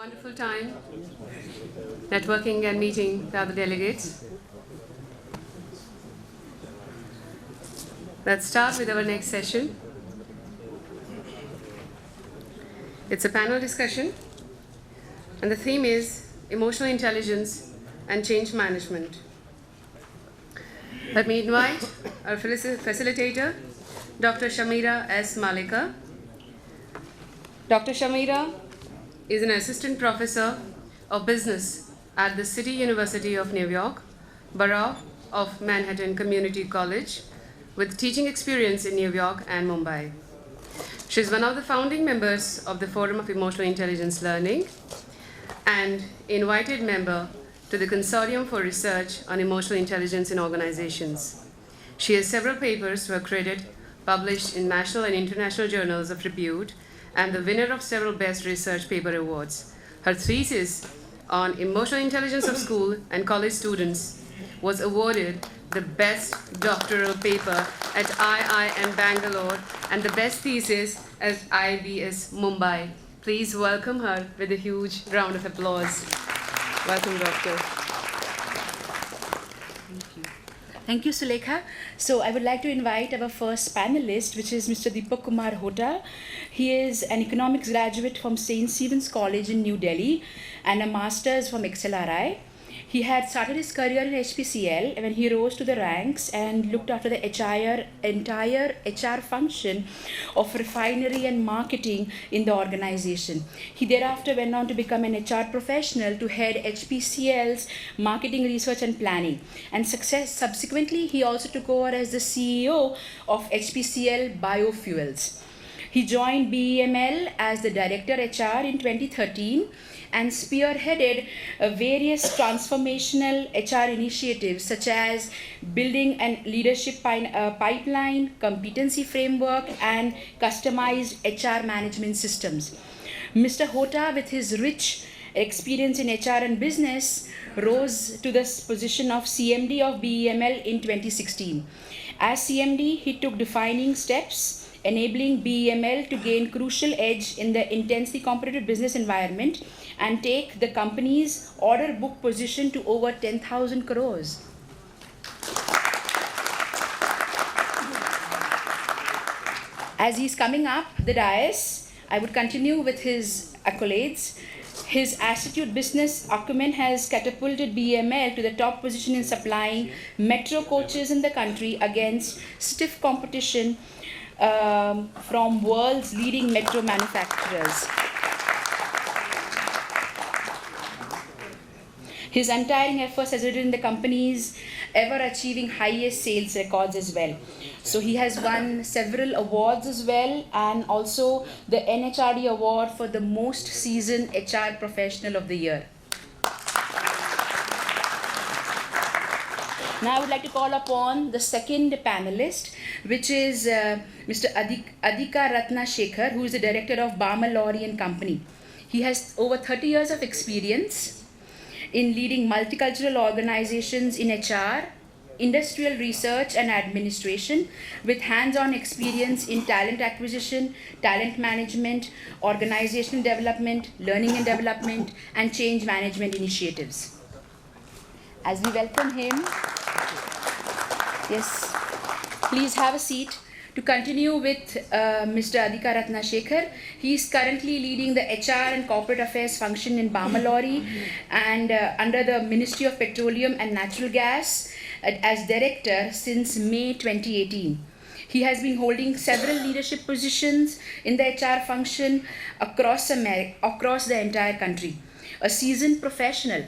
Wonderful time networking and meeting the other delegates. Let's start with our next session. It's a panel discussion, and the theme is emotional intelligence and change management. Let me invite our facilitator, Dr. Shamira S. Malika. Dr. Shamira is an assistant professor of business at the City University of New York, Borough of Manhattan Community College, with teaching experience in New York and Mumbai. She is one of the founding members of the Forum of Emotional Intelligence Learning and invited member to the Consortium for Research on Emotional Intelligence in Organizations. She has several papers to her credit published in national and international journals of repute and the winner of several Best Research Paper Awards. Her thesis on emotional intelligence of school and college students was awarded the Best Doctoral Paper at IIM Bangalore and the Best Thesis at IBS Mumbai. Please welcome her with a huge round of applause. Welcome, Doctor. Thank you, Sulekha. So I would like to invite our first panelist, which is Mr. Deepak Kumar Hota. He is an economics graduate from St. Stephen's College in New Delhi and a master's from XLRI. He had started his career in HPCL when he rose to the ranks and looked after the entire HR function of refinery and marketing in the organization. He thereafter went on to become an HR professional to head HPCL's marketing research and planning. And subsequently, he also took over as the CEO of HPCL Biofuels. He joined BEML as the Director HR in 2013 and spearheaded various transformational HR initiatives such as building a leadership pipeline, competency framework, and customized HR management systems. Mr. Hota, with his rich experience in HR and business, rose to the position of CMD of BEML in 2016. As CMD, he took defining steps enabling BEML to gain crucial edge in the intensely competitive business environment and take the company's order book position to over 10,000 crores. As he's coming up the dais, I would continue with his accolades. His Attitude business acumen has catapulted BEML to the top position in supplying metro coaches in the country against stiff competition from world's leading metro manufacturers. His untiring efforts has resulted in the company's ever achieving highest sales records as well. So he has won several awards as well, and also the NHRD award for the most seasoned HR professional of the year. Now I would like to call upon the second panelist, which is Mr. Adhika Ratna Shekhar, who is the director of Barmer Lorry and Company. He has over 30 years of experience in leading multicultural organizations in HR, industrial research and administration, with hands-on experience in talent acquisition, talent management, organizational development, learning and development, and change management initiatives. As we welcome him, yes, please have a seat. To continue with Mr. Adhika Ratna Shekhar, he is currently leading the HR and corporate affairs function in Barmer Lorry and under the Ministry of Petroleum and Natural Gas as director since May 2018. He has been holding several leadership positions in the HR function across the entire country. A seasoned professional,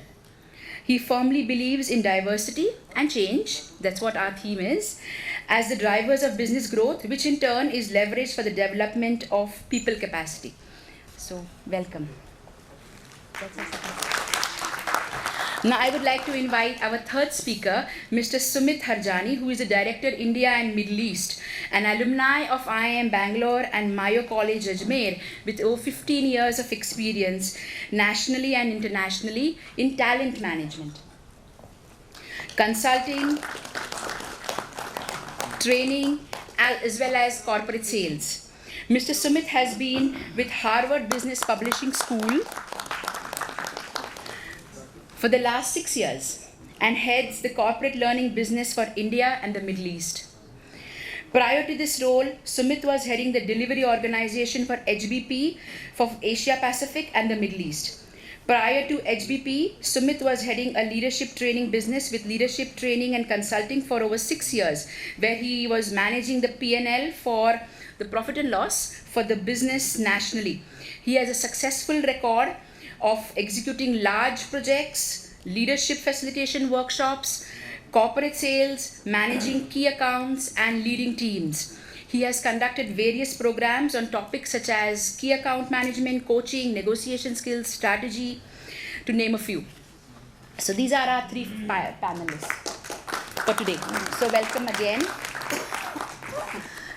he firmly believes in diversity and change, that's what our theme is, as the drivers of business growth, which in turn is leveraged for the development of people capacity. So, welcome. Now I would like to invite our third speaker, Mr. Sumit Harjani, who is the Director India and Middle East, an alumni of IIM Bangalore and Mayo College Ajmer with over 15 years of experience nationally and internationally in talent management, consulting, training, as well as corporate sales. Mr. Sumit has been with Harvard Business Publishing School for the last 6 years and heads the corporate learning business for India and the Middle East. Prior to this role, Sumit was heading the delivery organization for HBP for Asia Pacific and the Middle East. Prior to HBP, Sumit was heading a leadership training business with leadership training and consulting for over 6 years, where he was managing the P&L for the profit and loss for the business nationally. He has a successful record of executing large projects, leadership facilitation workshops, corporate sales, managing key accounts, and leading teams. He has conducted various programs on topics such as key account management, coaching, negotiation skills, strategy, to name a few. So these are our three panelists for today. So welcome again.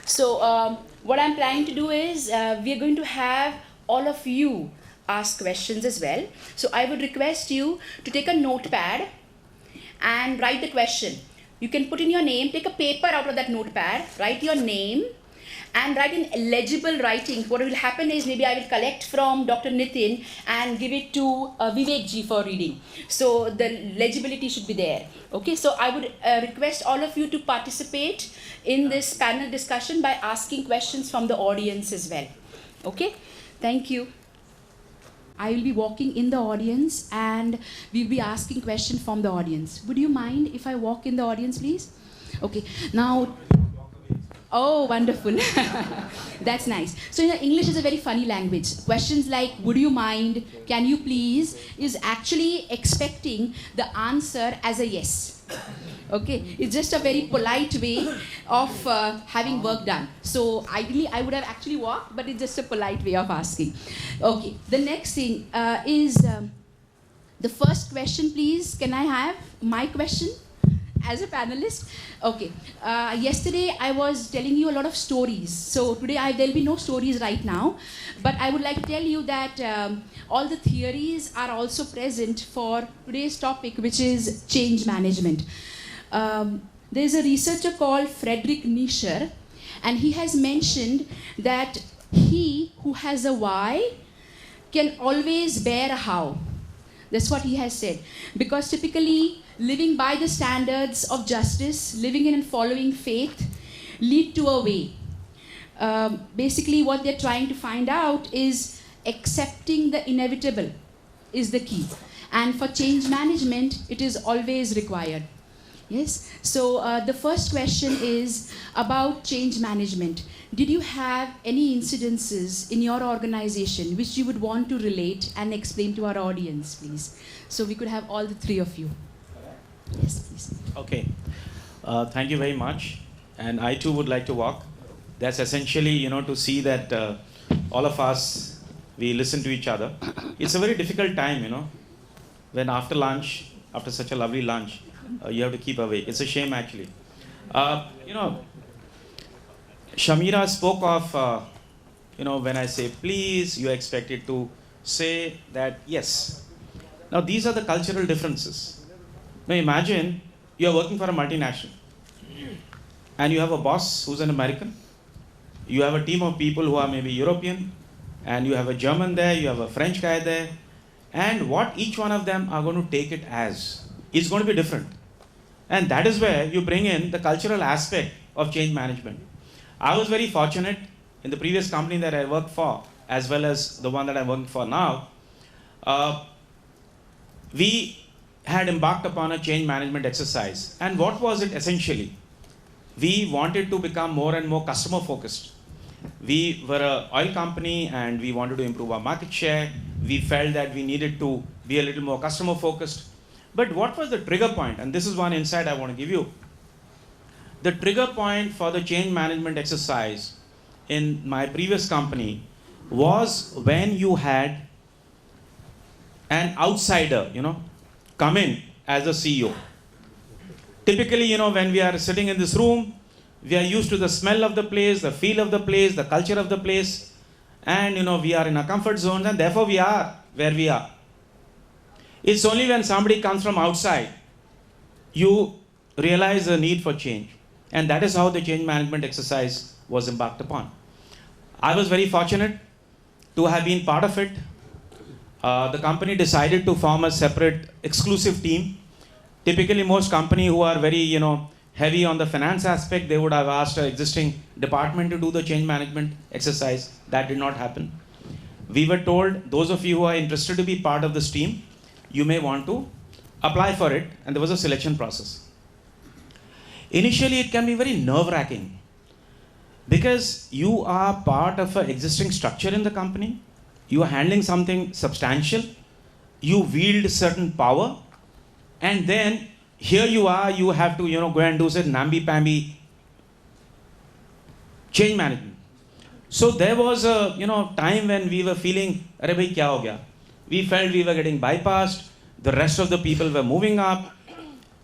So what I'm planning to do is we are going to have all of you ask questions as well. So I would request you to take a notepad and write the question. You can put in your name, take a paper out of that notepad, write your name, and write in legible writing. What will happen is maybe I will collect from Dr. Nitin and give it to Vivek ji for reading. So the legibility should be there. Okay, so I would request all of you to participate in this panel discussion by asking questions from the audience as well. Okay, thank you. I will be walking in the audience and we'll be asking questions from the audience. Would you mind if I walk in the audience, please? Okay, now, oh, wonderful. That's nice. So English is a very funny language. Questions like, would you mind, can you please, is actually expecting the answer as a yes. Okay, it's just a very polite way of having work done. So ideally, I would have actually walked, but it's just a polite way of asking. Okay, the next thing is the first question, please. Can I have my question as a panelist? Okay, yesterday I was telling you a lot of stories. So today there'll be no stories right now, but I would like to tell you that all the theories are also present for today's topic, which is change management. There's a researcher called Friedrich Nietzsche, and he has mentioned that he who has a why can always bear a how. That's what he has said. Because typically, living by the standards of justice, living in and following faith, lead to a way. Basically, what they're trying to find out is accepting the inevitable is the key. And for change management, it is always required. Yes, so the first question is about change management. Did you have any incidences in your organization which you would want to relate and explain to our audience, please? So we could have all the three of you. Yes, please. Okay, thank you very much. And I too would like to walk. That's essentially, to see that all of us, we listen to each other. It's a very difficult time, when after lunch, after such a lovely lunch, you have to keep awake. It's a shame, actually. Shamira spoke of, when I say please, you are expected to say that yes. Now, these are the cultural differences. Now, imagine you are working for a multinational and you have a boss who's an American. You have a team of people who are maybe European, and you have a German there, you have a French guy there, and what each one of them are going to take it as is going to be different. And that is where you bring in the cultural aspect of change management. I was very fortunate in the previous company that I worked for, as well as the one that I'm working for now. We had embarked upon a change management exercise. And what was it essentially? We wanted to become more and more customer focused. We were an oil company and we wanted to improve our market share. We felt that we needed to be a little more customer focused. But what was the trigger point? And this is one insight I want to give you. The trigger point for the change management exercise in my previous company was when you had an outsider, come in as a CEO. Typically, when we are sitting in this room, we are used to the smell of the place, the feel of the place, the culture of the place, and we are in our comfort zones, and therefore we are where we are. It's only when somebody comes from outside, you realize the need for change. And that is how the change management exercise was embarked upon. I was very fortunate to have been part of it. the company decided to form a separate exclusive team. Typically, most companies who are very, heavy on the finance aspect, they would have asked an existing department to do the change management exercise. That did not happen. We were told, those of you who are interested to be part of this team, you may want to apply for it, and there was a selection process. Initially, it can be very nerve-wracking because you are part of an existing structure in the company, you are handling something substantial, you wield certain power, and then here you are, you have to, go and do certain namby-pamby change management. So there was a, time when we were feeling, "Arey bhai, kya ho gaya?" We felt we were getting bypassed, the rest of the people were moving up,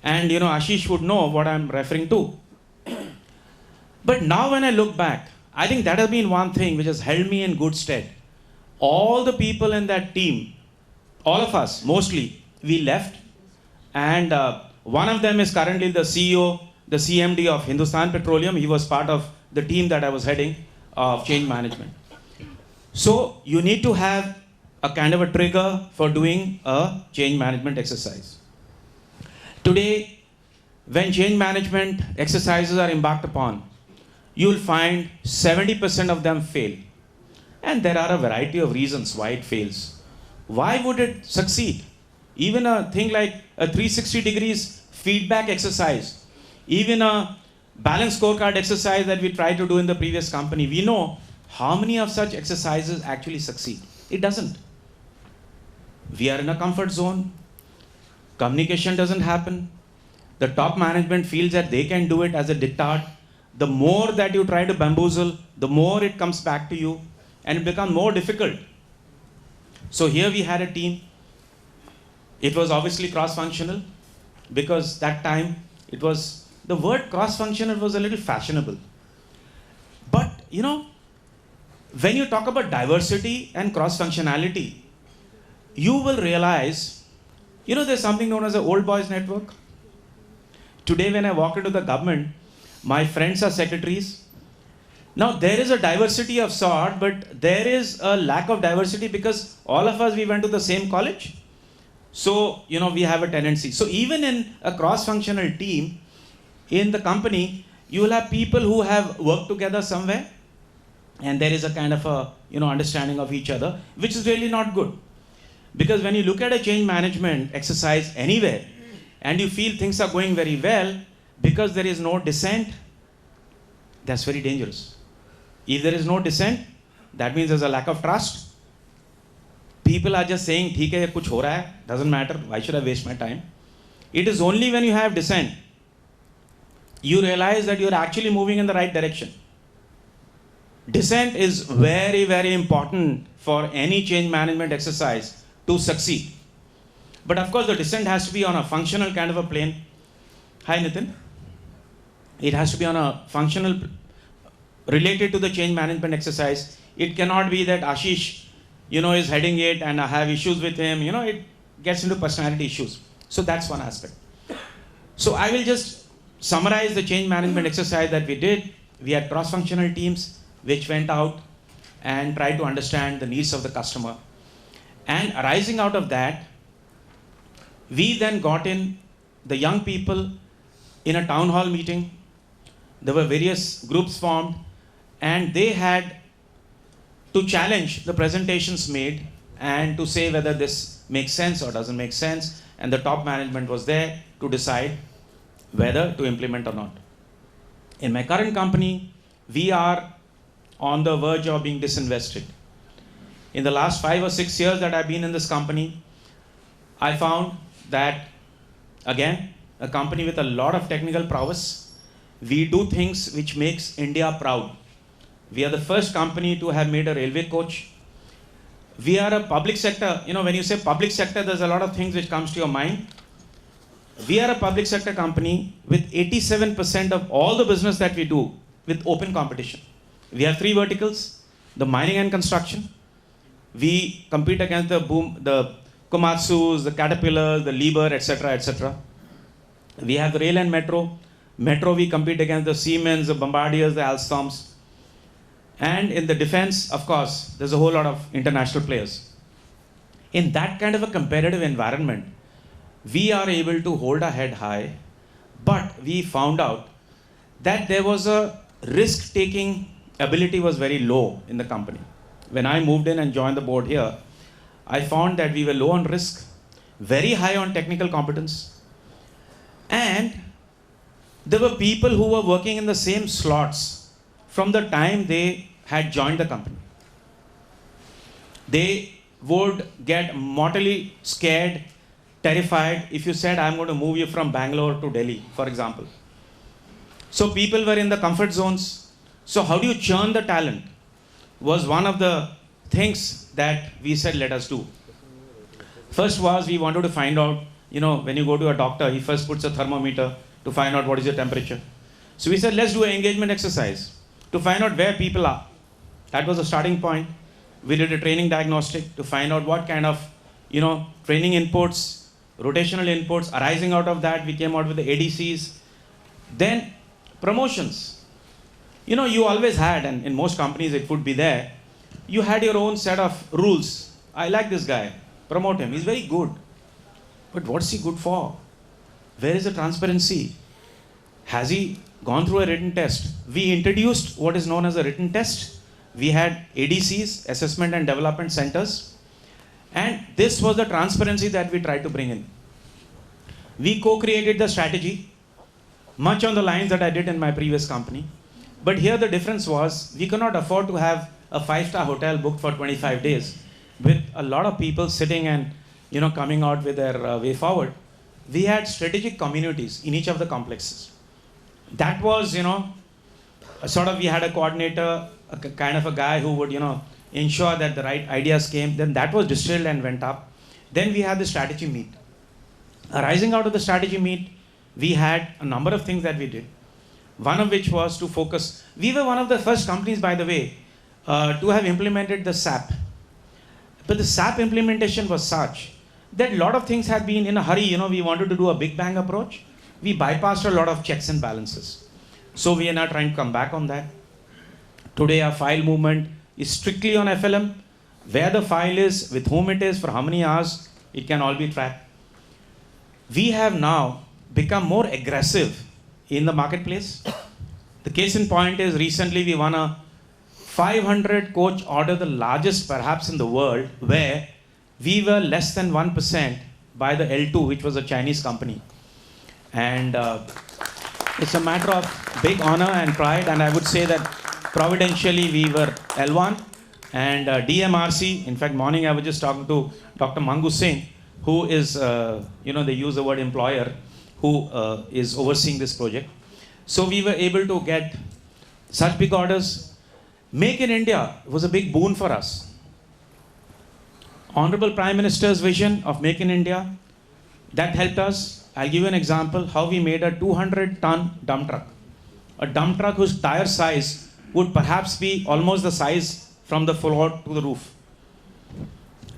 and, Ashish would know what I'm referring to. But now when I look back, I think that has been one thing which has held me in good stead. All the people in that team, all of us, mostly, we left, and one of them is currently the CEO, the CMD of Hindustan Petroleum. He was part of the team that I was heading of change management. So you need to have a kind of a trigger for doing a change management exercise. Today, when change management exercises are embarked upon, you will find 70% of them fail. And there are a variety of reasons why it fails. Why would it succeed? Even a thing like a 360 degrees feedback exercise, even a balanced scorecard exercise that we tried to do in the previous company, we know how many of such exercises actually succeed. It doesn't. We are in a comfort zone. Communication doesn't happen. The top management feels that they can do it as a diktat. The more that you try to bamboozle, the more it comes back to you, and it becomes more difficult. So here we had a team. It was obviously cross-functional, because that time it was, the word cross-functional was a little fashionable. But, when you talk about diversity and cross-functionality, you will realize, there's something known as the old boys network. Today when I walk into the government, my friends are secretaries. Now there is a diversity of sort, but there is a lack of diversity because all of us, we went to the same college. So, we have a tendency. So even in a cross-functional team, in the company, you will have people who have worked together somewhere, and there is a kind of a, understanding of each other, which is really not good. Because when you look at a change management exercise anywhere, and you feel things are going very well, because there is no dissent, that's very dangerous. If there is no dissent, that means there's a lack of trust. People are just saying, "Theek hai, kuch ho raha hai, doesn't matter, why should I waste my time?" It is only when you have dissent, you realize that you're actually moving in the right direction. Dissent is very, very important for any change management exercise to succeed. But of course, the dissent has to be on a functional kind of a plane. Hi, Nitin. It has to be on a functional, related to the change management exercise. It cannot be that Ashish, is heading it and I have issues with him. It gets into personality issues. So that's one aspect. So I will just summarize the change management exercise that we did. We had cross-functional teams which went out and tried to understand the needs of the customer. And arising out of that, we then got in the young people in a town hall meeting. There were various groups formed, and they had to challenge the presentations made and to say whether this makes sense or doesn't make sense. And the top management was there to decide whether to implement or not. In my current company, we are on the verge of being disinvested. In the last 5 or 6 years that I've been in this company, I found that, again, a company with a lot of technical prowess, we do things which makes India proud. We are the first company to have made a railway coach. We are a public sector. When you say public sector, there's a lot of things which comes to your mind. We are a public sector company with 87% of all the business that we do with open competition. We have 3 verticals: the mining and construction. We compete against the Komatsus, the Caterpillars, the Liebherr, etc., etc. We have the rail and metro. Metro, we compete against the Siemens, the Bombardiers, the Alstoms. And in the defense, of course, there's a whole lot of international players. in that kind of a competitive environment, we are able to hold our head high, but we found out that there was a risk-taking ability was very low in the company. When I moved in and joined the board here, I found that we were low on risk, very high on technical competence, and there were people who were working in the same slots from the time they had joined the company. They would get mortally scared, terrified if you said, I'm going to move you from Bangalore to Delhi, for example. So people were in the comfort zones. So how do you churn the talent was one of the things that we said, let us do. First was we wanted to find out, when you go to a doctor, he first puts a thermometer to find out what is your temperature. So we said, let's do an engagement exercise to find out where people are. That was the starting point. We did a training diagnostic to find out what kind of, training inputs, rotational inputs arising out of that. We came out with the ADCs. Then promotions. You always had, and in most companies it would be there, you had your own set of rules. I like this guy, promote him, he's very good. But what's he good for? Where is the transparency? Has he gone through a written test? We introduced what is known as a written test. We had ADCs, Assessment and Development Centers. And this was the transparency that we tried to bring in. We co-created the strategy, much on the lines that I did in my previous company. But here the difference was, we could not afford to have a 5-star hotel booked for 25 days with a lot of people sitting and coming out with their way forward. We had strategic communities in each of the complexes. That was, we had a coordinator, a kind of a guy who would, ensure that the right ideas came. Then that was distilled and went up. Then we had the strategy meet. Arising out of the strategy meet, we had a number of things that we did. One of which was to focus. We were one of the first companies, by the way, to have implemented the SAP. But the SAP implementation was such that a lot of things had been in a hurry. We wanted to do a big bang approach. We bypassed a lot of checks and balances. So we are now trying to come back on that. Today our file movement is strictly on FLM. Where the file is, with whom it is, for how many hours, it can all be tracked. We have now become more aggressive in the marketplace. The case in point is recently we won a 500 coach order, the largest perhaps in the world, where we were less than 1% by the L2, which was a Chinese company. And it's a matter of big honor and pride, and I would say that providentially we were L1 and DMRC. In fact, morning I was just talking to Dr. Mangu Singh, who is, they use the word employer, who is overseeing this project. So we were able to get such big orders. Make in India was a big boon for us. Honorable Prime Minister's vision of Make in India, that helped us. I'll give you an example how we made a 200-ton dump truck. A dump truck whose tire size would perhaps be almost the size from the floor to the roof.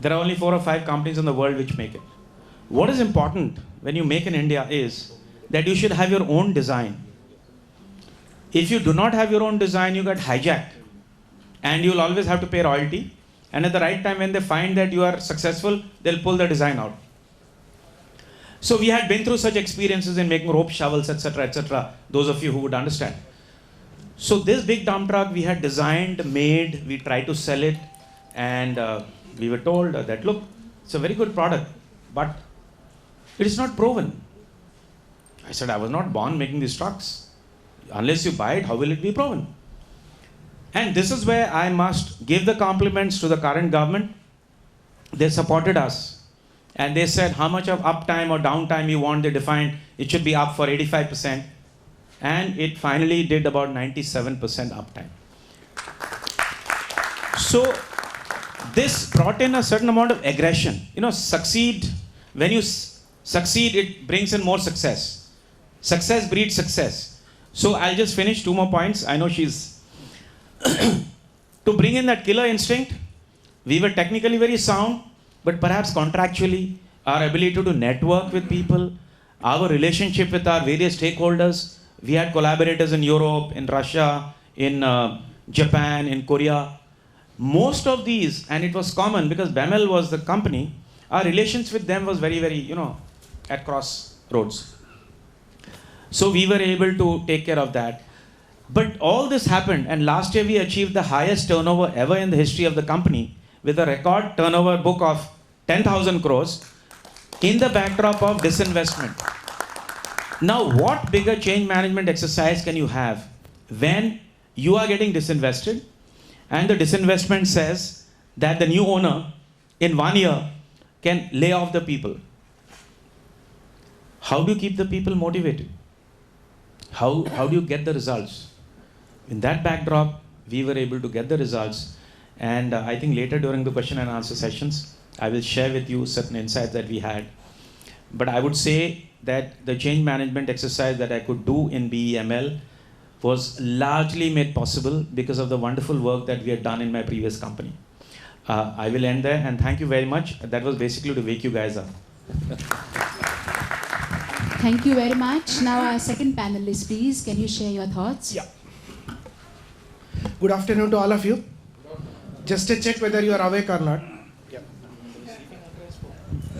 There are only 4 or 5 companies in the world which make it. What is important when you make in India is that you should have your own design. If you do not have your own design, you get hijacked. And you'll always have to pay royalty. And at the right time, when they find that you are successful, they'll pull the design out. So we had been through such experiences in making rope shovels, etc., etc. Those of you who would understand. So this big dump truck we had designed, made, we tried to sell it, and we were told that, look, it's a very good product, but it is not proven. I said, I was not born making these trucks. Unless you buy it, how will it be proven? And this is where I must give the compliments to the current government. They supported us. And they said how much of uptime or downtime you want. They defined it should be up for 85%. And it finally did about 97% uptime. So this brought in a certain amount of aggression. Succeed. When you succeed, it brings in more success. Success breeds success. So I'll just finish 2 more points. I know she's... To bring in that killer instinct, we were technically very sound, but perhaps contractually, our ability to network with people, our relationship with our various stakeholders. We had collaborators in Europe, in Russia, in Japan, in Korea. Most of these, and it was common because BEML was the company, our relations with them was very, very, at crossroads. So we were able to take care of that. But all this happened, and last year we achieved the highest turnover ever in the history of the company with a record turnover book of 10,000 crores in the backdrop of disinvestment. Now, what bigger change management exercise can you have when you are getting disinvested and the disinvestment says that the new owner in 1 year can lay off the people? How do you keep the people motivated? How do you get the results? In that backdrop, we were able to get the results. And I think later during the question and answer sessions, I will share with you certain insights that we had. But I would say that the change management exercise that I could do in BEML was largely made possible because of the wonderful work that we had done in my previous company. I will end there, and thank you very much. That was basically to wake you guys up. Thank you very much. Now our second panelist, please. Can you share your thoughts? Yeah. Good afternoon to all of you. Just to check whether you are awake or not. Yeah.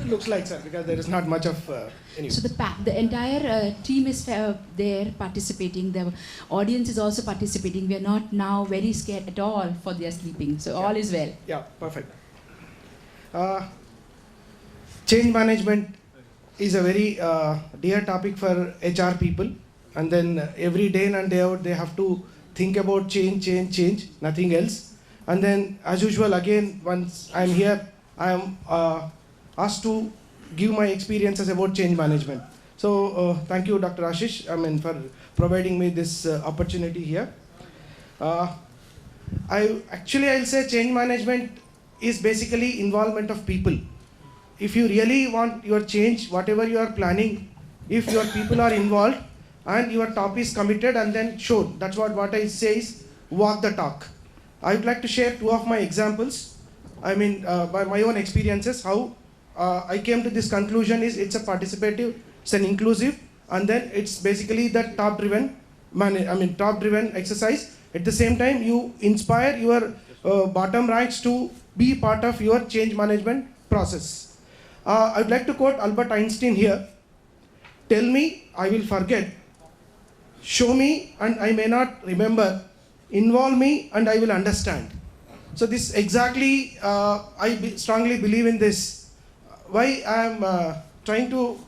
Looks like, sir, because there is not much of any. So the entire team is there participating. The audience is also participating. We are not now very scared at all for their sleeping. So all is well. Yeah, perfect. Change management is a very dear topic for HR people. And then every day in and day out, they have to think about change, nothing else. And then, as usual, again, once I'm here, I am asked to give my experiences about change management. So, thank you, Dr. Ashish, for providing me this opportunity here. I'll say change management is basically involvement of people. If you really want your change, whatever you are planning, if your people are involved and your top is committed and then showed, that's what I say is walk the talk. I would like to share two of my examples. By my own experiences, how I came to this conclusion is it's a participative, it's an inclusive, and then it's basically the top-driven exercise. At the same time, you inspire your bottom ranks to be part of your change management process. I would like to quote Albert Einstein here. Tell me, I will forget. Show me, and I may not remember. Involve me, and I will understand. So this exactly, I strongly believe in this. Why I am trying to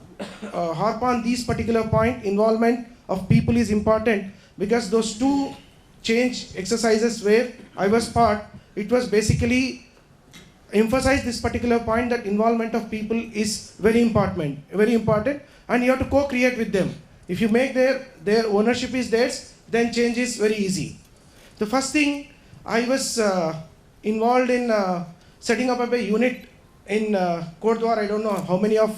harp on this particular point, involvement of people is important, because those two change exercises where I was part, it was basically emphasize this particular point that involvement of people is very important, and you have to co-create with them. If you make their ownership is theirs, then change is very easy. The first thing, I was involved in setting up a unit in Kordwar. I don't know how many of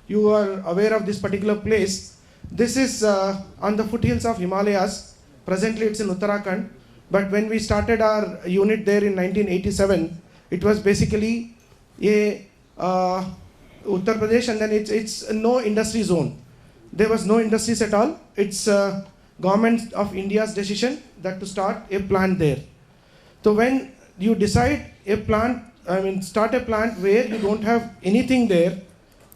you are aware of this particular place. This is on the foothills of Himalayas. Presently it's in Uttarakhand. But when we started our unit there in 1987, it was basically a Uttar Pradesh, and then it's no industry zone. There was no industries at all. It's Government of India's decision that to start a plant there. So when you decide a plant, start a plant where you don't have anything there,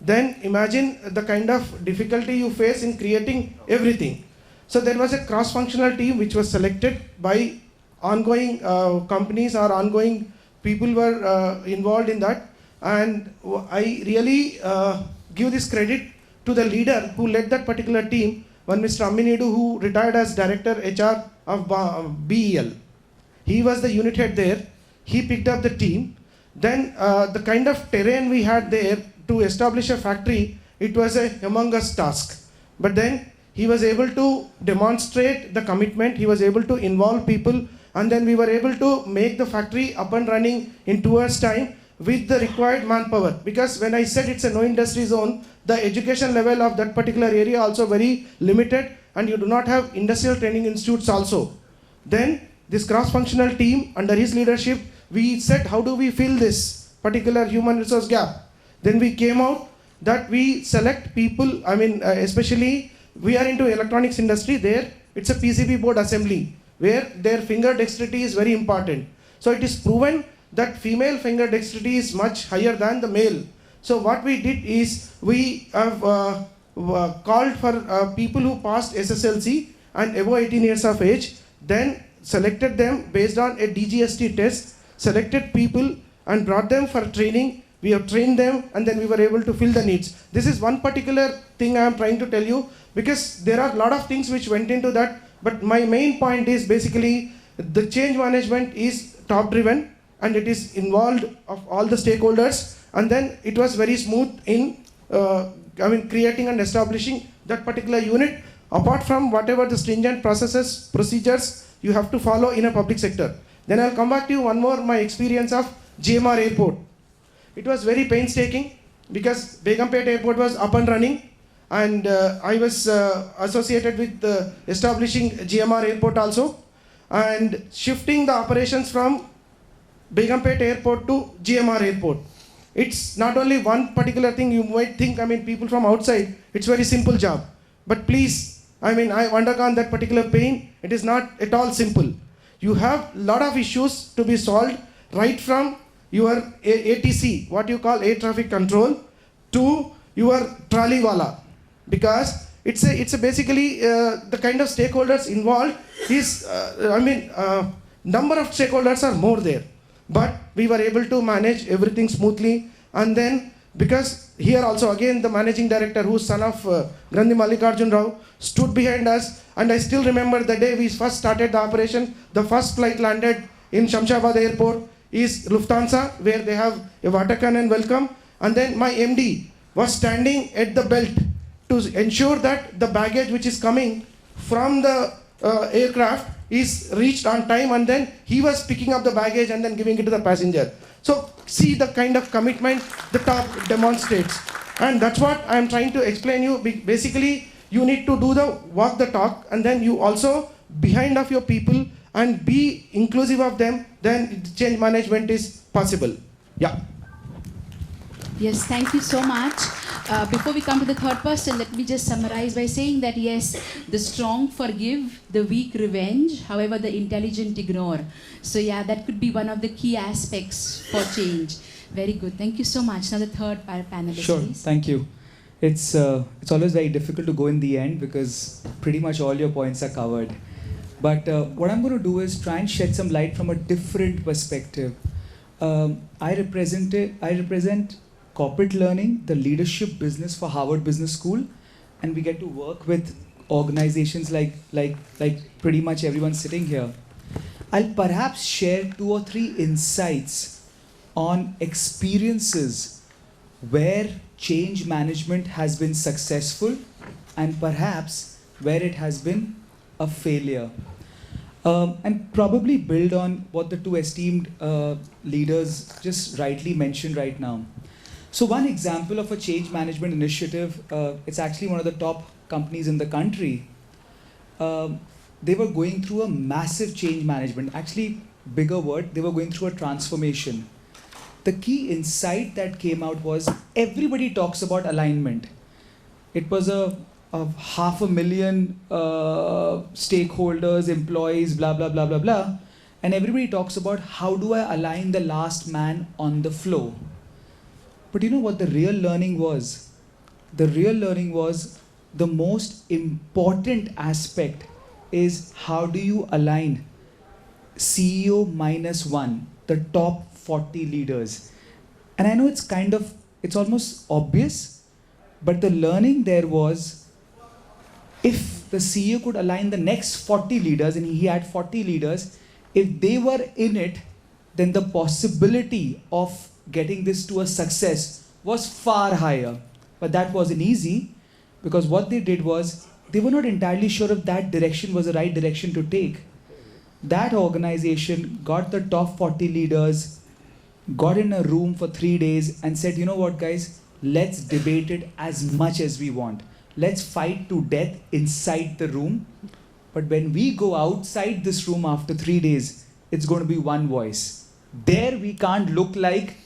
then imagine the kind of difficulty you face in creating everything. So there was a cross-functional team which was selected by ongoing companies or ongoing people were involved in that. And I really give this credit to the leader who led that particular team, one Mr. Amminidu, who retired as Director HR of BEL. He was the unit head there. He picked up the team. Then the kind of terrain we had there to establish a factory, it was a humongous task. But then he was able to demonstrate the commitment. He was able to involve people, and then we were able to make the factory up and running in 2 hours' time with the required manpower. Because when I said it's a no industry zone, the education level of that particular area also very limited, and you do not have industrial training institutes also. Then this cross-functional team under his leadership, we said, how do we fill this particular human resource gap? Then we came out that we select people, especially we are into electronics industry there, it's a PCB board assembly where their finger dexterity is very important. So it is proven that female finger dexterity is much higher than the male. So what we did is we have called for people who passed SSLC and above 18 years of age, then selected them based on a DGST test, selected people and brought them for training. We have trained them and then we were able to fill the needs. This is one particular thing I am trying to tell you, because there are a lot of things which went into that, but my main point is basically the change management is top driven and it is involved of all the stakeholders, and then it was very smooth in creating and establishing that particular unit, apart from whatever the stringent processes, procedures you have to follow in a public sector. Then I'll come back to you one more, my experience of GMR Airport. It was very painstaking because Begumpet Airport was up and running, and I was associated with establishing GMR Airport also, and shifting the operations from Begumpet Airport to GMR Airport. It's not only one particular thing. You might think, people from outside, it's very simple job. But please, I've undergone that particular pain. It is not at all simple. You have a lot of issues to be solved, right from your ATC, what you call air traffic control, to your trolley wala, because it's a basically the kind of stakeholders involved is number of stakeholders are more there, but we were able to manage everything smoothly. And then because here also again the managing director, who's son of Grandi Mallikarjun Rao, stood behind us, and I still remember the day we first started the operation. The first flight landed in Shamshabad Airport is Lufthansa, where they have a water cannon welcome, and then my MD was standing at the belt to ensure that the baggage which is coming from the aircraft is reached on time, and then he was picking up the baggage and then giving it to the passenger. So see the kind of commitment the top demonstrates, and that's what I am trying to explain you. Basically, you need to do the walk the talk, and then you also behind of your people and be inclusive of them, then change management is possible. Yeah. Yes, thank you so much. Before we come to the third person, let me just summarize by saying that yes, the strong forgive, the weak revenge, however the intelligent ignore. So yeah, that could be one of the key aspects for change. Very good. Thank you so much. Now the third panelist, Sure, please. thank you. It's always very difficult to go in the end because pretty much all your points are covered. But what I'm going to do is try and shed some light from a different perspective. I represent corporate learning, the leadership business for Harvard Business School, and we get to work with organizations like pretty much everyone sitting here. I'll perhaps share 2 or 3 insights on experiences where change management has been successful and perhaps where it has been a failure. And probably build on what the 2 esteemed leaders just rightly mentioned right now. So one example of a change management initiative, it's actually one of the top companies in the country. They were going through a massive change management, actually bigger word, they were going through a transformation. The key insight that came out was everybody talks about alignment. It was a 500,000 stakeholders, employees, blah, blah, blah, blah, blah. And everybody talks about how do I align the last man on the floor. But you know what the real learning was? The real learning was the most important aspect is how do you align CEO -1, the top 40 leaders. And I know it's almost obvious, but the learning there was if the CEO could align the next 40 leaders, and he had 40 leaders, if they were in it, then the possibility of getting this to a success was far higher. But that wasn't easy, because what they did was they were not entirely sure if that direction was the right direction to take. That organization got the top 40 leaders, got in a room for 3 days and said, you know what guys, let's debate it as much as we want. Let's fight to death inside the room. But when we go outside this room after 3 days, it's going to be one voice. There we can't look like,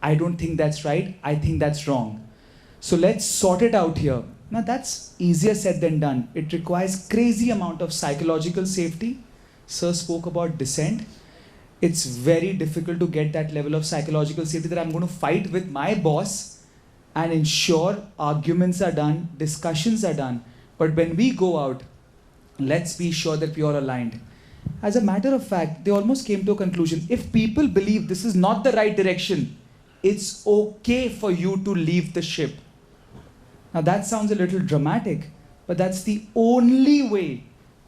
I don't think that's right, I think that's wrong. So let's sort it out here. Now that's easier said than done. It requires crazy amount of psychological safety. Sir spoke about dissent. It's very difficult to get that level of psychological safety that I'm going to fight with my boss and ensure arguments are done, discussions are done. But when we go out, let's be sure that we are aligned. As a matter of fact, they almost came to a conclusion. If people believe this is not the right direction, it's okay for you to leave the ship. Now that sounds a little dramatic, but that's the only way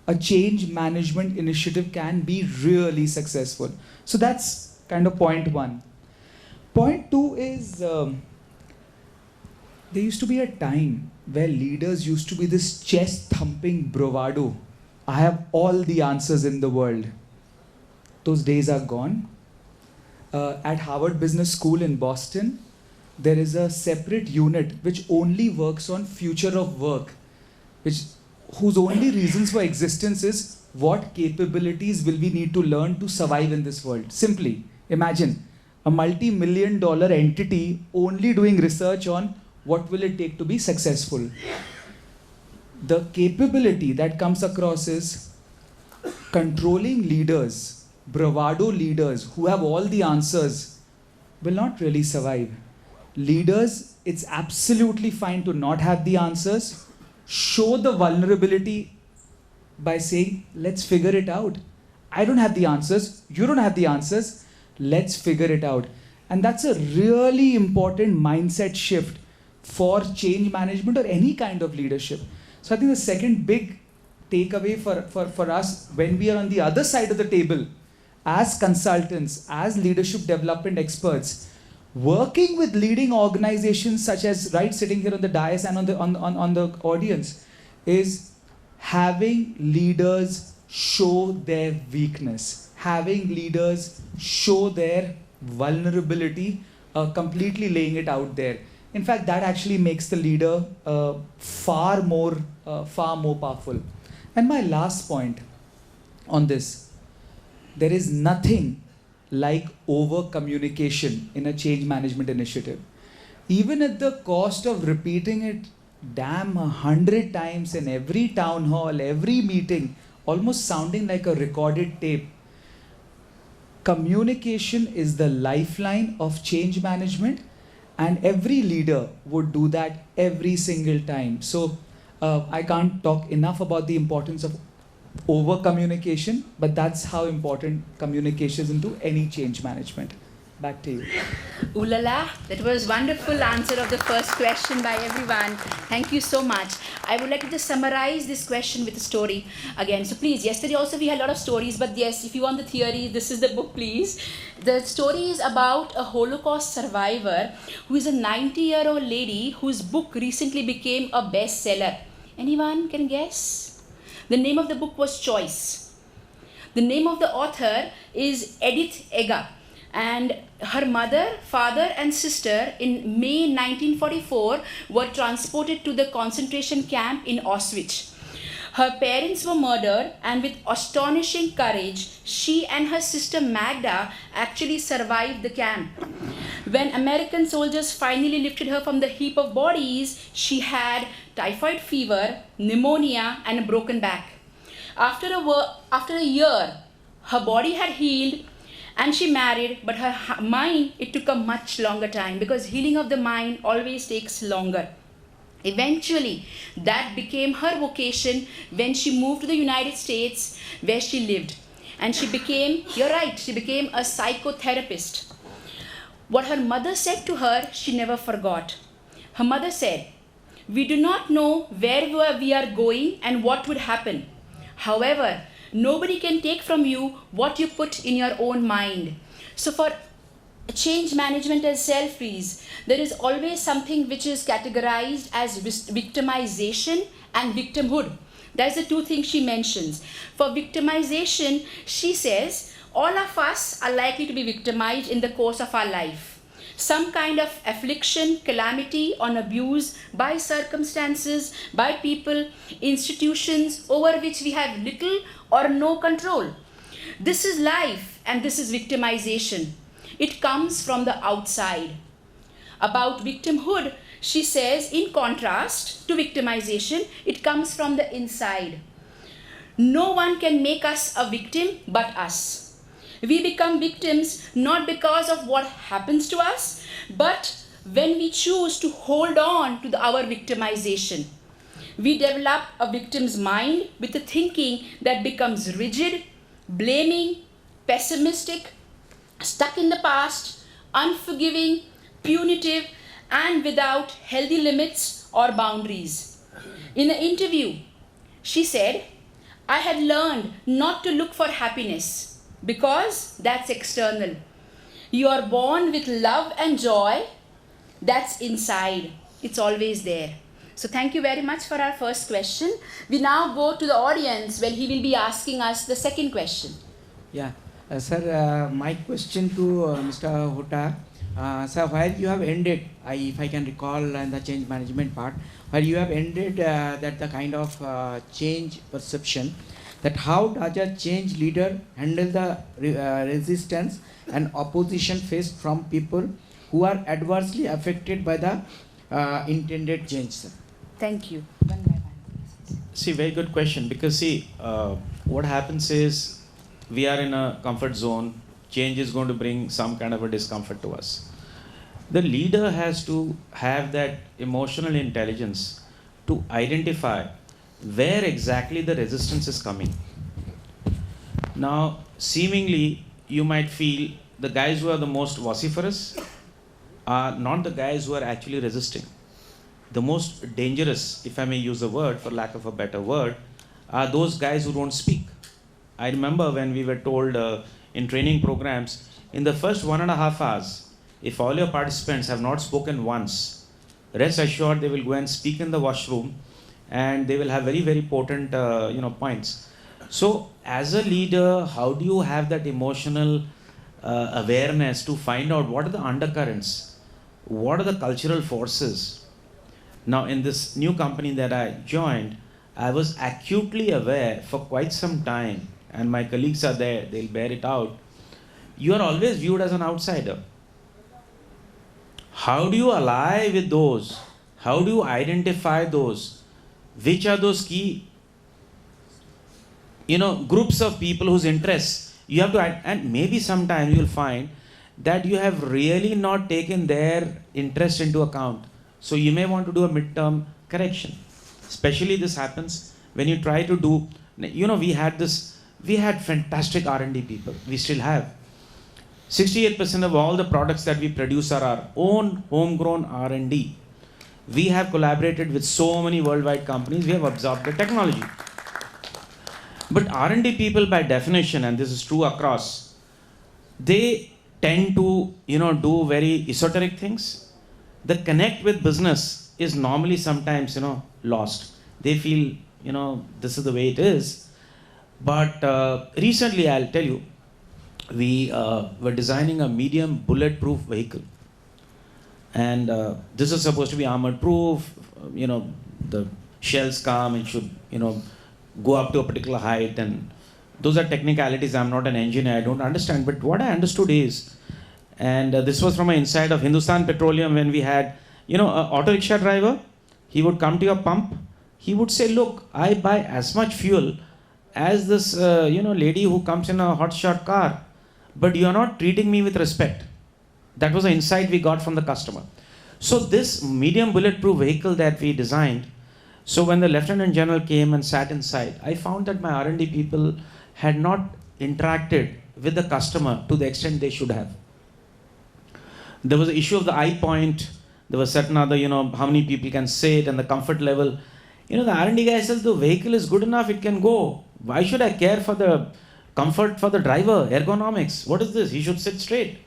a change management initiative can be really successful. So that's kind of point one. Point two is there used to be a time where leaders used to be this chest thumping bravado. I have all the answers in the world. Those days are gone. At Harvard Business School in Boston, there is a separate unit which only works on future of work, whose only reasons for existence is what capabilities will we need to learn to survive in this world. Simply, imagine a multi-million-dollar entity only doing research on what will it take to be successful. The capability that comes across is controlling leaders, bravado leaders who have all the answers will not really survive. Leaders, it's absolutely fine to not have the answers. Show the vulnerability by saying, let's figure it out. I don't have the answers. You don't have the answers. Let's figure it out. And that's a really important mindset shift for change management or any kind of leadership. So I think the second big takeaway for us when we are on the other side of the table as consultants, as leadership development experts, working with leading organizations such as right sitting here on the dais and on the audience, is having leaders show their weakness, having leaders show their vulnerability, completely laying it out there. In fact, that actually makes the leader far more powerful. And my last point on this, there is nothing like over communication in a change management initiative. Even at the cost of repeating it 100 times in every town hall, every meeting, almost sounding like a recorded tape. Communication is the lifeline of change management, and every leader would do that every single time. So I can't talk enough about the importance of over communication, but that's how important communication is into any change management. Back to you. Ooh la la, that was wonderful answer of the first question by everyone. Thank you so much. I would like to just summarize this question with a story again. So please, yesterday also we had a lot of stories, but yes, if you want the theory, this is the book, please. The story is about a Holocaust survivor who is a 90-year-old lady whose book recently became a bestseller. Anyone can guess? The name of the book was Choice. The name of the author is Edith Eger. And her mother, father and sister in May 1944 were transported to the concentration camp in Auschwitz. Her parents were murdered, and with astonishing courage, she and her sister Magda actually survived the camp. When American soldiers finally lifted her from the heap of bodies, she had typhoid fever, pneumonia, and a broken back. After a year, her body had healed, and she married, but her mind, it took a much longer time, because healing of the mind always takes longer. Eventually, that became her vocation when she moved to the United States, where she lived. And she became, you're right, she became a psychotherapist. What her mother said to her, she never forgot. Her mother said, "We do not know where we are going and what would happen. However, nobody can take from you what you put in your own mind." So for change management as self-freeze, there is always something which is categorized as victimization and victimhood. That's the two things she mentions. For victimization, she says, all of us are likely to be victimized in the course of our life. Some kind of affliction, calamity, or abuse by circumstances, by people, institutions over which we have little or no control. This is life, and this is victimization. It comes from the outside. About victimhood, she says, in contrast to victimization, it comes from the inside. No one can make us a victim but us. We become victims not because of what happens to us, but when we choose to hold on to our victimization. We develop a victim's mind with a thinking that becomes rigid, blaming, pessimistic, stuck in the past, unforgiving, punitive, and without healthy limits or boundaries. In an interview, she said, I had learned not to look for happiness because that's external. You are born with love and joy, that's inside. It's always there. So thank you very much for our first question. We now go to the audience where he will be asking us the second question. Yeah, sir, my question to Mr. Hota, sir, where you have ended, if I can recall in the change management part, where you have ended that the kind of change perception, that how does a change leader handle the resistance and opposition faced from people who are adversely affected by the intended change, sir? Thank you. One by one, please. See, very good question, because see, what happens is we are in a comfort zone. Change is going to bring some kind of a discomfort to us. The leader has to have that emotional intelligence to identify where exactly the resistance is coming. Now, seemingly, you might feel the guys who are the most vociferous are not the guys who are actually resisting. The most dangerous, if I may use a word for lack of a better word, are those guys who don't speak. I remember when we were told in training programs, in the first 1.5 hours, if all your participants have not spoken once, rest assured they will go and speak in the washroom, and they will have very, very potent points. So as a leader, how do you have that emotional awareness to find out what are the undercurrents, what are the cultural forces? Now in this new company that I joined, I was acutely aware for quite some time, and my colleagues are there, they'll bear it out. You are always viewed as an outsider. How do you ally with those? How do you identify those? Which are those key, groups of people whose interests you have to, and maybe sometimes you'll find that you have really not taken their interest into account. So you may want to do a midterm correction. Especially this happens when you try to do, we had fantastic R&D people. We still have. 68% of all the products that we produce are our own homegrown R&D. We have collaborated with so many worldwide companies. We have absorbed the technology. But R&D people by definition, and this is true across, they tend to, do very esoteric things. The connect with business is normally sometimes, lost. They feel, this is the way it is. But recently, I'll tell you, we were designing a medium bulletproof vehicle. And this is supposed to be armored proof. The shells come and should, go up to a particular height. And those are technicalities. I'm not an engineer. I don't understand. But what I understood is, and this was from an inside of Hindustan Petroleum when we had, an auto rickshaw driver. He would come to your pump. He would say, look, I buy as much fuel as this, lady who comes in a hotshot car. But you're not treating me with respect. That was the insight we got from the customer. So this medium bulletproof vehicle that we designed, so when the Lieutenant General came and sat inside, I found that my R&D people had not interacted with the customer to the extent they should have. There was the issue of the eye point. There was certain other, how many people can sit and the comfort level. The R&D guy says the vehicle is good enough, it can go. Why should I care for the comfort for the driver, ergonomics? What is this? He should sit straight.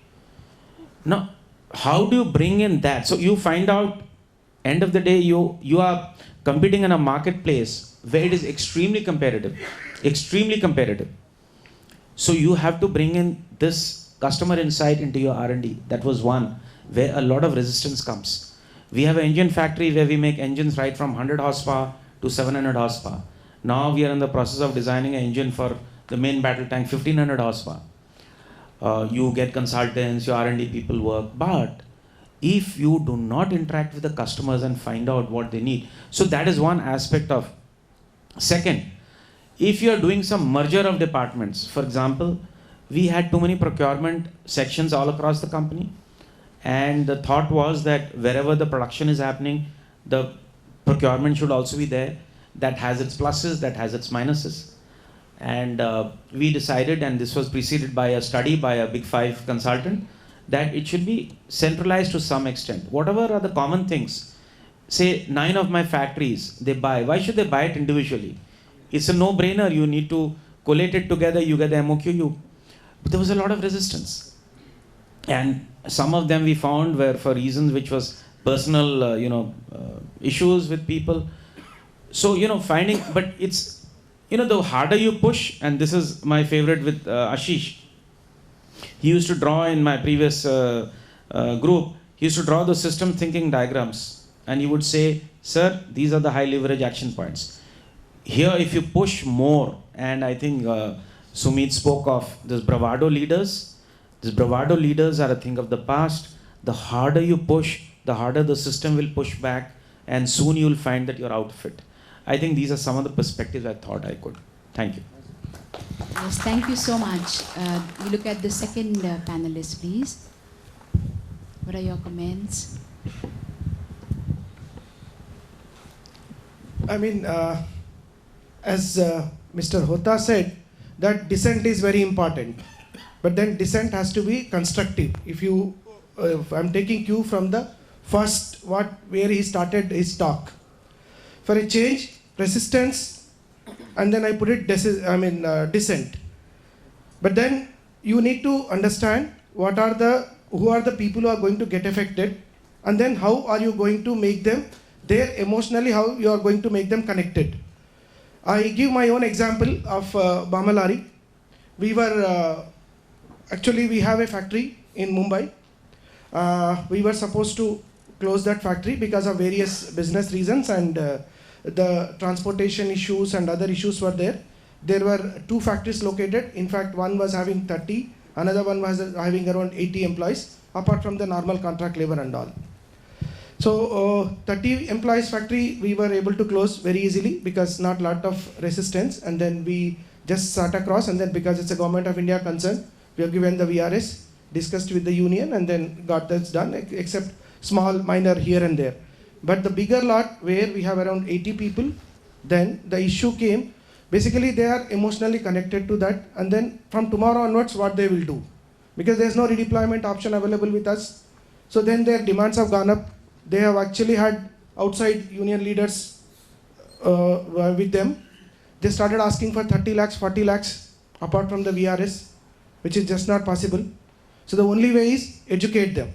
Now, how do you bring in that? So you find out, end of the day, you are competing in a marketplace where it is extremely competitive. Extremely competitive. So you have to bring in this customer insight into your R&D. That was one where a lot of resistance comes. We have an engine factory where we make engines right from 100 horsepower to 700 horsepower. Now we are in the process of designing an engine for the main battle tank, 1500 horsepower. You get consultants, your R&D people work, but if you do not interact with the customers and find out what they need, so that is one aspect of. Second, if you are doing some merger of departments, for example, we had too many procurement sections all across the company, And the thought was that wherever the production is happening, the procurement should also be there. That has its pluses, that has its minuses. And we decided, and this was preceded by a study by a Big Five consultant, that it should be centralized to some extent. Whatever are the common things, say 9 of my factories, they buy. Why should they buy it individually? It's a no-brainer. You need to collate it together, you get the MOQ. But there was a lot of resistance. And some of them we found were for reasons which was personal, issues with people. So, finding, but it's, the harder you push, and this is my favorite with Ashish. He used to draw in my previous group, he used to draw the system thinking diagrams. And he would say, sir, these are the high leverage action points. Here, if you push more, and I think Sumit spoke of this bravado leaders. These bravado leaders are a thing of the past. The harder you push, the harder the system will push back, and soon you'll find that you're out of it. I think these are some of the perspectives I thought I could. Thank you. Yes, thank you so much. We look at the second panelist, please. What are your comments? I mean, as Mr. Hota said, that dissent is very important. But then dissent has to be constructive. If I'm taking cue from the first, where he started his talk. For a change, resistance, and then I put it dissent. But then you need to understand who are the people who are going to get affected, and then how are you going to make them there emotionally, how you are going to make them connected. I give my own example of Bamalari. We have a factory in Mumbai. We were supposed to close that factory because of various business reasons, and the transportation issues and other issues were there. There were 2 factories located. In fact, one was having 30, another one was having around 80 employees, apart from the normal contract labor and all. So 30 employees factory we were able to close very easily because not lot of resistance, and then we just sat across, and then because it's a Government of India concern, we have given the VRS, discussed with the union, and then got that done, except small minor here and there. But the bigger lot where we have around 80 people, then the issue came. Basically they are emotionally connected to that, and then from tomorrow onwards what they will do, because there's no redeployment option available with us. So then their demands have gone up. They have actually had outside union leaders with them. They started asking for 30 lakhs, 40 lakhs apart from the VRS, which is just not possible. So the only way is educate them.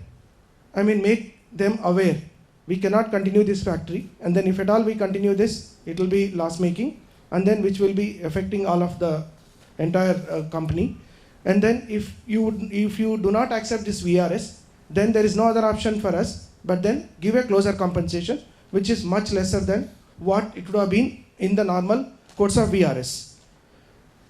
Make them aware. We cannot continue this factory, and then if at all we continue this, it will be loss making, and then which will be affecting all of the entire company. And then if you do not accept this VRS, then there is no other option for us but then give a closer compensation, which is much lesser than what it would have been in the normal course of VRS.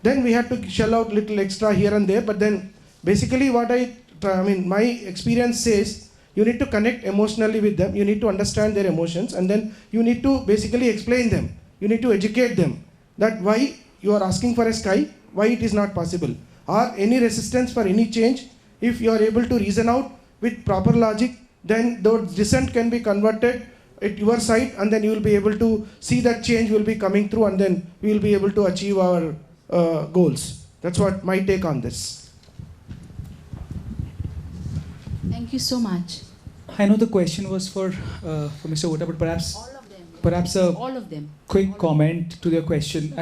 Then we had to shell out little extra here and there, but then basically what my experience says, you need to connect emotionally with them, you need to understand their emotions, and then you need to basically explain them, you need to educate them that why you are asking for a sky, why it is not possible, or any resistance for any change. If you are able to reason out with proper logic, then the dissent can be converted at your side, and then you will be able to see that change will be coming through, and then we will be able to achieve our goals. That's what my take on this. Thank you so much. I know the question was for Mr. Hota, but perhaps All of them. quick comment to their question.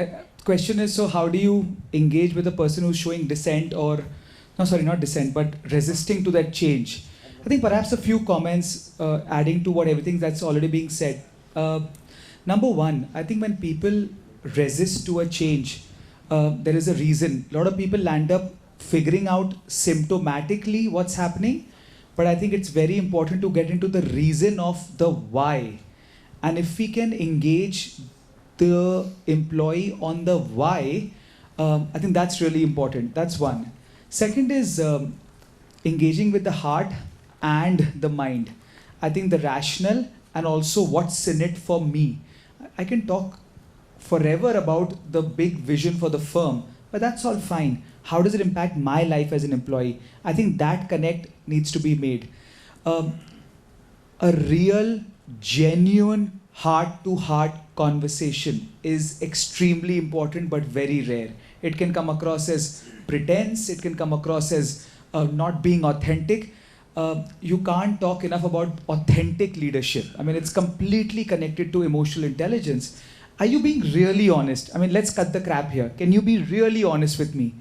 Question is, so how do you engage with a person who's showing dissent not dissent, but resisting to that change? I think perhaps a few comments adding to everything that's already being said. Number one, I think when people resist to a change, there is a reason. A lot of people land up figuring out symptomatically what's happening, but I think it's very important to get into the reason of the why. And if we can engage the employee on the why, I think that's really important. That's one. Second is engaging with the heart and the mind. I think the rational and also what's in it for me. I can talk forever about the big vision for the firm, but that's all fine. How does it impact my life as an employee? I think that connect needs to be made. A real, genuine, heart-to-heart conversation is extremely important but very rare. It can come across as pretense, it can come across as not being authentic. You can't talk enough about authentic leadership. I mean, it's completely connected to emotional intelligence. Are you being really honest? I mean, let's cut the crap here. Can you be really honest with me?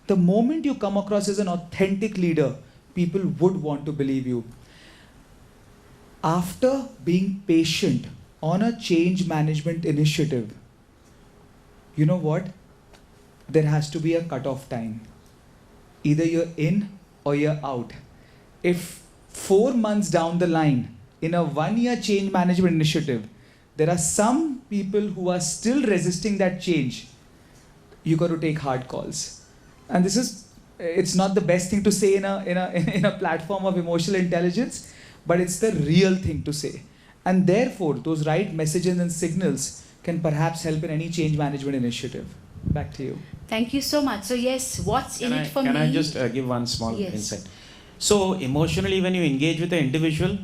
The moment you come across as an authentic leader, people would want to believe you. After being patient on a change management initiative, you know what? There has to be a cutoff time. Either you're in or you're out. If 4 months down the line, in a 1-year change management initiative, there are some people who are still resisting that change, you got to take hard calls. And it's not the best thing to say in a platform of emotional intelligence, but it's the real thing to say. And therefore, those right messages and signals can perhaps help in any change management initiative. Back to you. Thank you so much. So yes, what's in it for me? Can I just give one small Yes. insight? So emotionally, when you engage with the individual,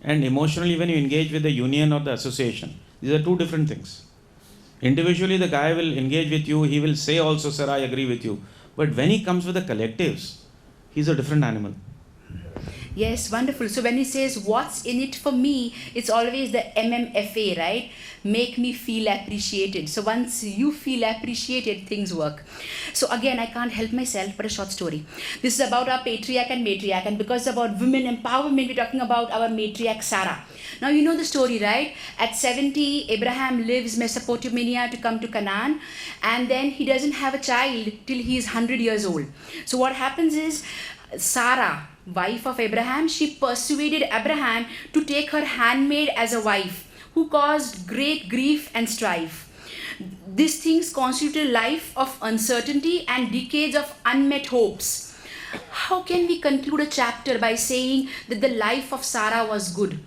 and emotionally when you engage with the union or the association, these are two different things. Individually, the guy will engage with you, he will say also, sir, I agree with you. But when he comes with the collectives, he's a different animal. Yes, wonderful. So when he says, what's in it for me, it's always the MMFA, right? Make me feel appreciated. So once you feel appreciated, things work. So again, I can't help myself, but a short story. This is about our patriarch and matriarch. And because it's about women empowerment, we're talking about our matriarch, Sarah. Now, you know the story, right? At 70, Abraham leaves Mesopotamia to come to Canaan. And then he doesn't have a child till he's 100 years old. So what happens is, Sarah, wife of Abraham, she persuaded Abraham to take her handmaid as a wife, who caused great grief and strife. These things constitute a life of uncertainty and decades of unmet hopes. How can we conclude a chapter by saying that the life of Sarah was good?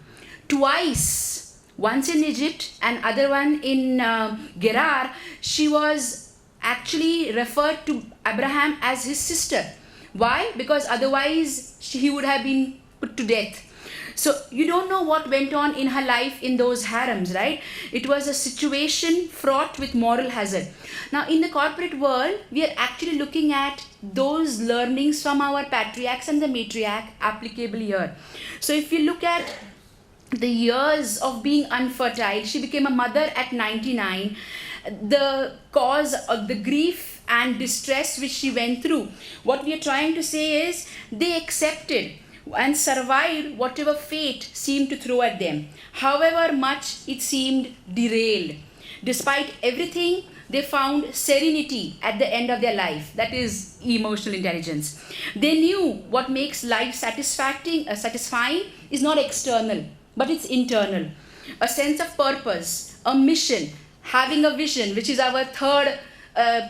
Twice, once in Egypt and other one in Gerar, she was actually referred to Abraham as his sister. Why? Because otherwise he would have been put to death. So you don't know what went on in her life in those harems, right? It was a situation fraught with moral hazard. Now in the corporate world, we are actually looking at those learnings from our patriarchs and the matriarch applicable here. So if you look at the years of being unfertile, she became a mother at 99. The cause of the grief and distress which she went through, what we are trying to say is they accepted and survived whatever fate seemed to throw at them, however much it seemed derailed. Despite everything, they found serenity at the end of their life. That is emotional intelligence. They knew what makes life satisfying is not external, but it's internal. A sense of purpose, a mission, having a vision, which is our third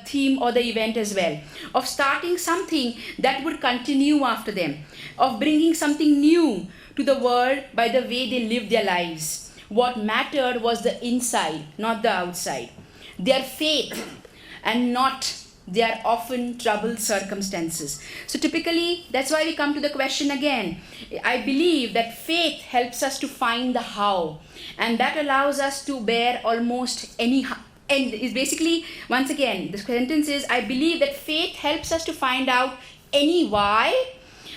theme or the event as well, of starting something that would continue after them, of bringing something new to the world by the way they lived their lives. What mattered was the inside, not the outside. Their faith and not their often troubled circumstances. So typically, that's why we come to the question again. I believe that faith helps us to find the how, and that allows us to bear almost any. And is basically, once again, the sentence is, I believe that faith helps us to find out any why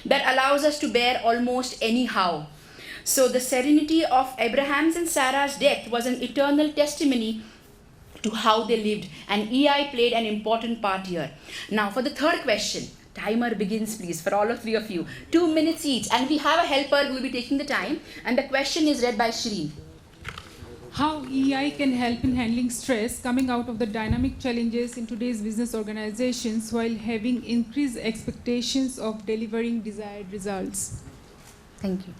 that allows us to bear almost any how. So the serenity of Abraham's and Sarah's death was an eternal testimony to how they lived, and EI played an important part here. Now for the third question, timer begins please for all of three of you. 2 minutes each, and we have a helper who will be taking the time, and the question is read by Shireen. How EI can help in handling stress coming out of the dynamic challenges in today's business organizations while having increased expectations of delivering desired results? Thank you.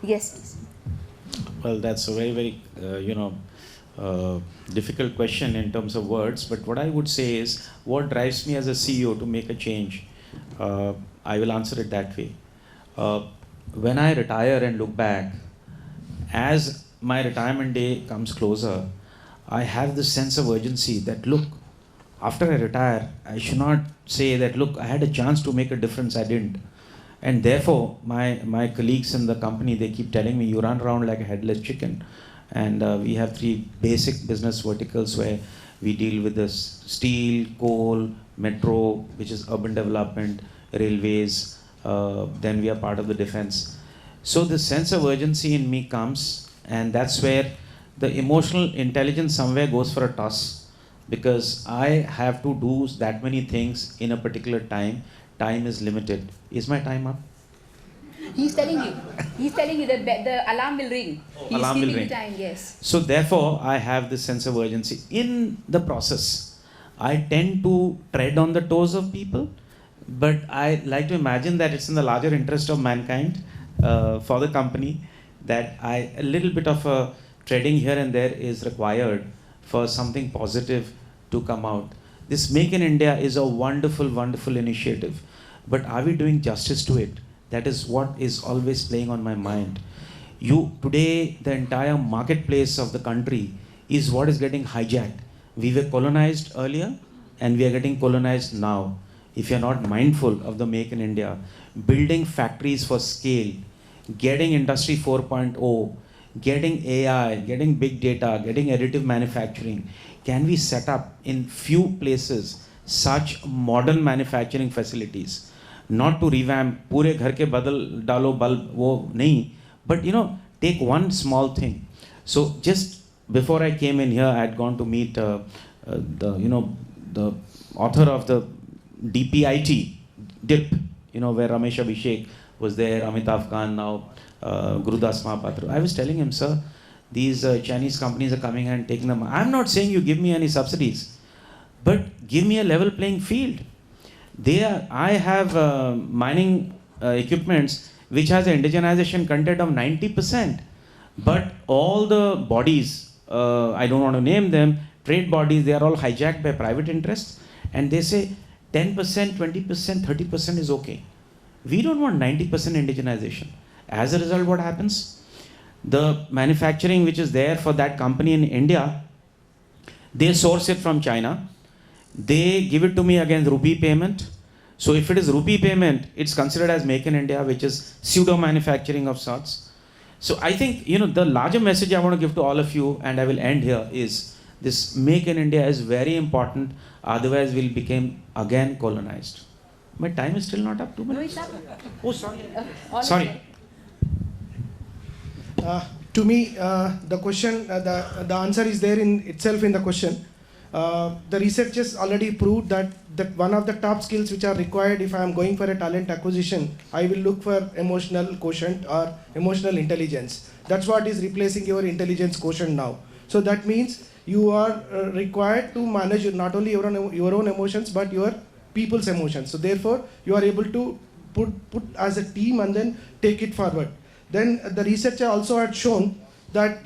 Yes, please. Well, that's a very, very, difficult question in terms of words. But what I would say is, what drives me as a CEO to make a change? I will answer it that way. When I retire and look back, as my retirement day comes closer, I have this sense of urgency that, look, after I retire, I should not say that, look, I had a chance to make a difference, I didn't. And therefore, my colleagues in the company, they keep telling me, you run around like a headless chicken. And we have 3 basic business verticals where we deal with this steel, coal, metro, which is urban development, railways, then we are part of the defense. So the sense of urgency in me comes, and that's where the emotional intelligence somewhere goes for a toss, because I have to do that many things in a particular time. Time is limited. Is my time up? He's telling you. He's telling you that the alarm will ring. He's Alarm will keeping ring. the time, yes. So therefore, I have this sense of urgency. In the process, I tend to tread on the toes of people, but I like to imagine that it's in the larger interest of mankind, for the company, that a little bit of a treading here and there is required for something positive to come out. This Make in India is a wonderful, wonderful initiative, but are we doing justice to it? That is what is always playing on my mind. Today, the entire marketplace of the country is what is getting hijacked. We were colonized earlier, and we are getting colonized now. If you're not mindful of the Make in India, building factories for scale, getting Industry 4.0, getting AI, getting big data, getting additive manufacturing, can we set up in few places such modern manufacturing facilities? Not to revamp, पूरे घर के बदल डालो bulb, वो नहीं, but take one small thing. So just before I came in here, I had gone to meet the author of the DPIT, DIP, where Ramesh Abhishek was there, Amitabh Khan now, Gurudas Mahapatra. I was telling him, sir, these Chinese companies are coming and taking them. I'm not saying you give me any subsidies, but give me a level playing field. I have mining equipments which has an indigenization content of 90%, but all the bodies, I don't want to name them, trade bodies, they are all hijacked by private interests, and they say 10%, 20%, 30% is okay. We don't want 90% indigenization. As a result, what happens? The manufacturing which is there for that company in India, they source it from China. They give it to me against rupee payment. So if it is rupee payment, it's considered as Make in India, which is pseudo manufacturing of sorts. So I think, the larger message I want to give to all of you, and I will end here, is this Make in India is very important. Otherwise, we'll become again colonized. My time is still not up. 2 minutes. No, it's up. Oh, sorry. Sorry. To me, the question, the answer is there in itself in the question. The researchers already proved that one of the top skills which are required if I am going for a talent acquisition, I will look for emotional quotient or emotional intelligence. That's what is replacing your intelligence quotient now. So that means you are required to manage not only your own emotions but your people's emotions. So therefore, you are able to put as a team and then take it forward. Then the researcher also had shown that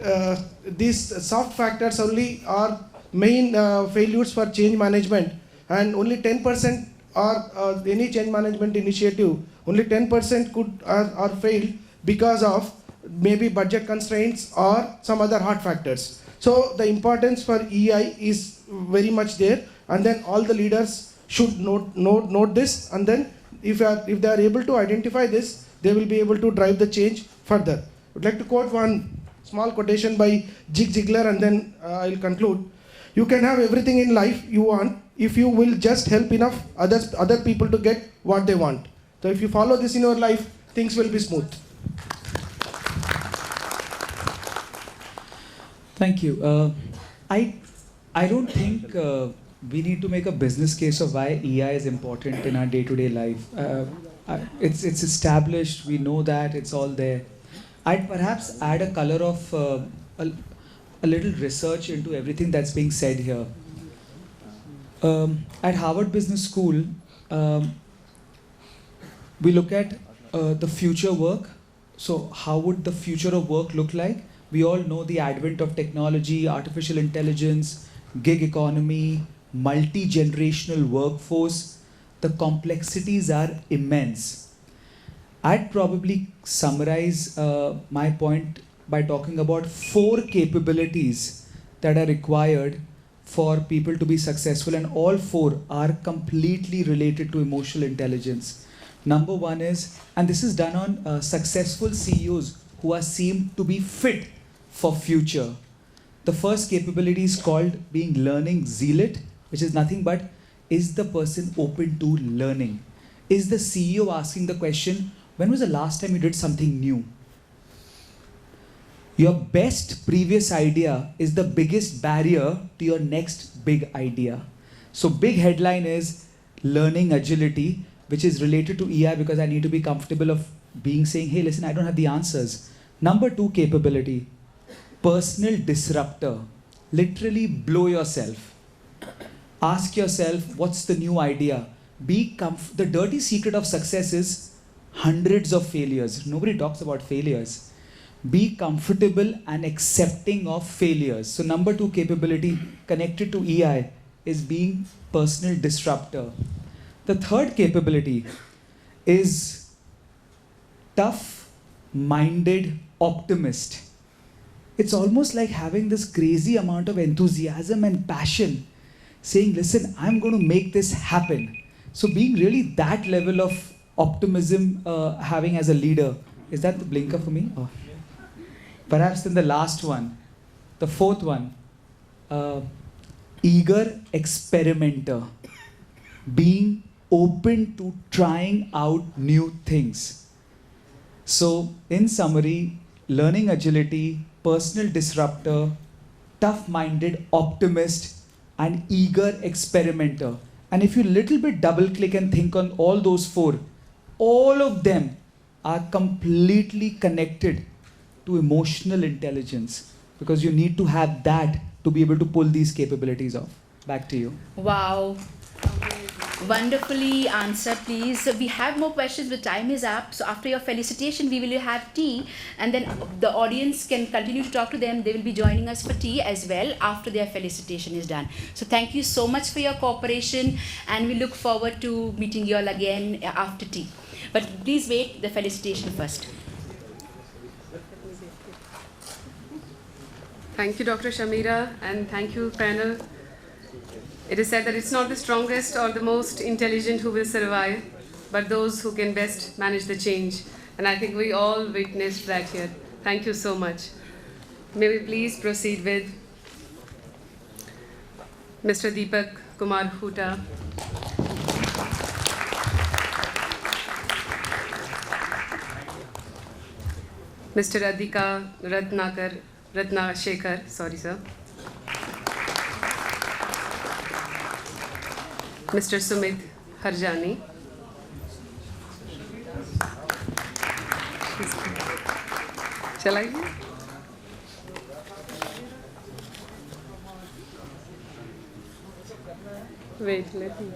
these soft factors only are main failures for change management, and only 10% are any change management initiative, only 10% could are failed because of maybe budget constraints or some other hard factors. So the importance for EI is very much there, and then all the leaders should note this, and then if they are able to identify this, they will be able to drive the change further. I would like to quote one small quotation by Zig Ziglar, and then I'll conclude. You can have everything in life you want if you will just help enough other people to get what they want. So if you follow this in your life, things will be smooth. Thank you. I don't think we need to make a business case of why EI is important in our day-to-day life. It's established. We know that it's all there. I'd perhaps add a color of a little research into everything that's being said here. At Harvard Business School, we look at the future work. So how would the future of work look like? We all know the advent of technology, artificial intelligence, gig economy, multi-generational workforce. The complexities are immense. I'd probably summarize my point by talking about 4 capabilities that are required for people to be successful, and all 4 are completely related to emotional intelligence. Number one is, and this is done on successful CEOs who are seemed to be fit for future. The first capability is called being learning zealot, which is nothing but, is the person open to learning? Is the CEO asking the question, when was the last time you did something new? Your best previous idea is the biggest barrier to your next big idea. So big headline is learning agility, which is related to EI because I need to be comfortable of being saying, hey, listen, I don't have the answers. Number two capability, personal disruptor. Literally blow yourself. Ask yourself, what's the new idea? The dirty secret of success is hundreds of failures. Nobody talks about failures. Be comfortable and accepting of failures. So number two capability connected to EI is being personal disruptor. The third capability is tough-minded optimist. It's almost like having this crazy amount of enthusiasm and passion, saying, listen, I'm going to make this happen. So being really that level of optimism having as a leader. Is that the blinker for me? Oh. Perhaps then the last one, the fourth one, eager experimenter. Being open to trying out new things. So in summary, learning agility, personal disruptor, tough-minded optimist, and eager experimenter. And if you little bit double click and think on all those four, all of them are completely connected to emotional intelligence, because you need to have that to be able to pull these capabilities off. Back to you. Wow. Wonderfully answered, please. So we have more questions, but time is up. So after your felicitation, we will have tea, and then the audience can continue to talk to them. They will be joining us for tea as well after their felicitation is done. So thank you so much for your cooperation, and we look forward to meeting you all again after tea. But please wait, the felicitation first. Thank you, Dr. Shamira, and thank you, panel. It is said that it's not the strongest or the most intelligent who will survive, but those who can best manage the change. And I think we all witnessed that here. Thank you so much. May we please proceed with Mr. Deepak Kumar Hooda. Mr. Adhika Ratnashekar, sorry sir. Mr. Sumit Harjani. Shall I? Wait, let me.